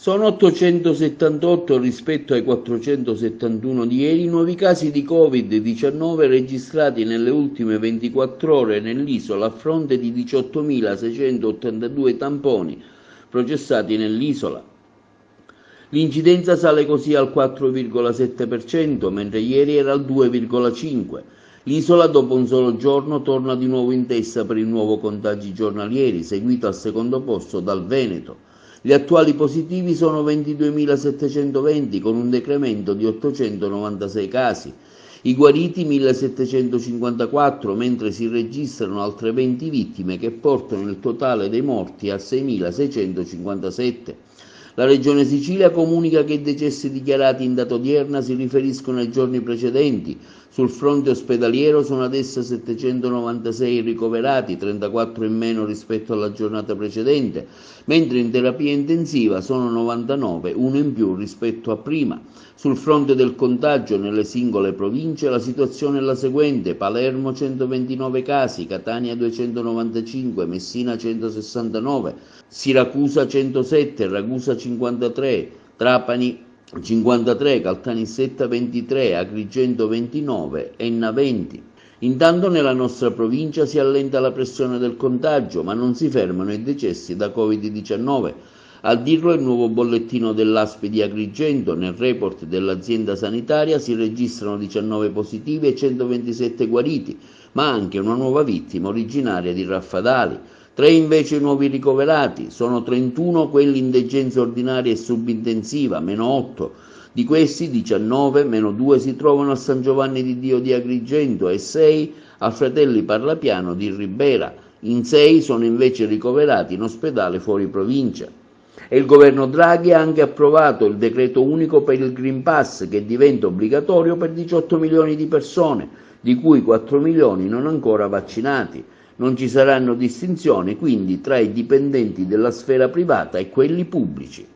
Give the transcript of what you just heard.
Sono 878 rispetto ai 471 di ieri i nuovi casi di Covid-19 registrati nelle ultime 24 ore nell'isola, a fronte di 18.682 tamponi processati nell'isola. L'incidenza sale così al 4,7%, mentre ieri era al 2,5%. L'isola, dopo un solo giorno, torna di nuovo in testa per il nuovo contagi giornalieri, seguito al secondo posto dal Veneto. Gli attuali positivi sono 22.720, con un decremento di 896 casi. I guariti 1.754, mentre si registrano altre 20 vittime che portano il totale dei morti a 6.657. La Regione Sicilia comunica che i decessi dichiarati in data odierna si riferiscono ai giorni precedenti. Sul fronte ospedaliero sono adesso 796 ricoverati, 34 in meno rispetto alla giornata precedente, mentre in terapia intensiva sono 99, uno in più rispetto a prima. Sul fronte del contagio nelle singole province la situazione è la seguente: Palermo 129 casi, Catania 295, Messina 169, Siracusa 107, Ragusa 53, Trapani 53, Caltanissetta 23, Agrigento 29, Enna 20. Intanto nella nostra provincia si allenta la pressione del contagio, ma non si fermano i decessi da Covid-19. A dirlo il nuovo bollettino dell'ASP di Agrigento. Nel report dell'azienda sanitaria si registrano 19 positivi e 127 guariti, ma anche una nuova vittima originaria di Raffadali. 3 invece i nuovi ricoverati, sono 31 quelli in degenza ordinaria e subintensiva, meno 8. Di questi 19, meno 2 si trovano a San Giovanni di Dio di Agrigento e 6 a Fratelli Parlapiano di Ribera. In 6 sono invece ricoverati in ospedale fuori provincia. E il governo Draghi ha anche approvato il decreto unico per il Green Pass, che diventa obbligatorio per 18 milioni di persone, di cui 4 milioni non ancora vaccinati. Non ci saranno distinzioni quindi tra i dipendenti della sfera privata e quelli pubblici.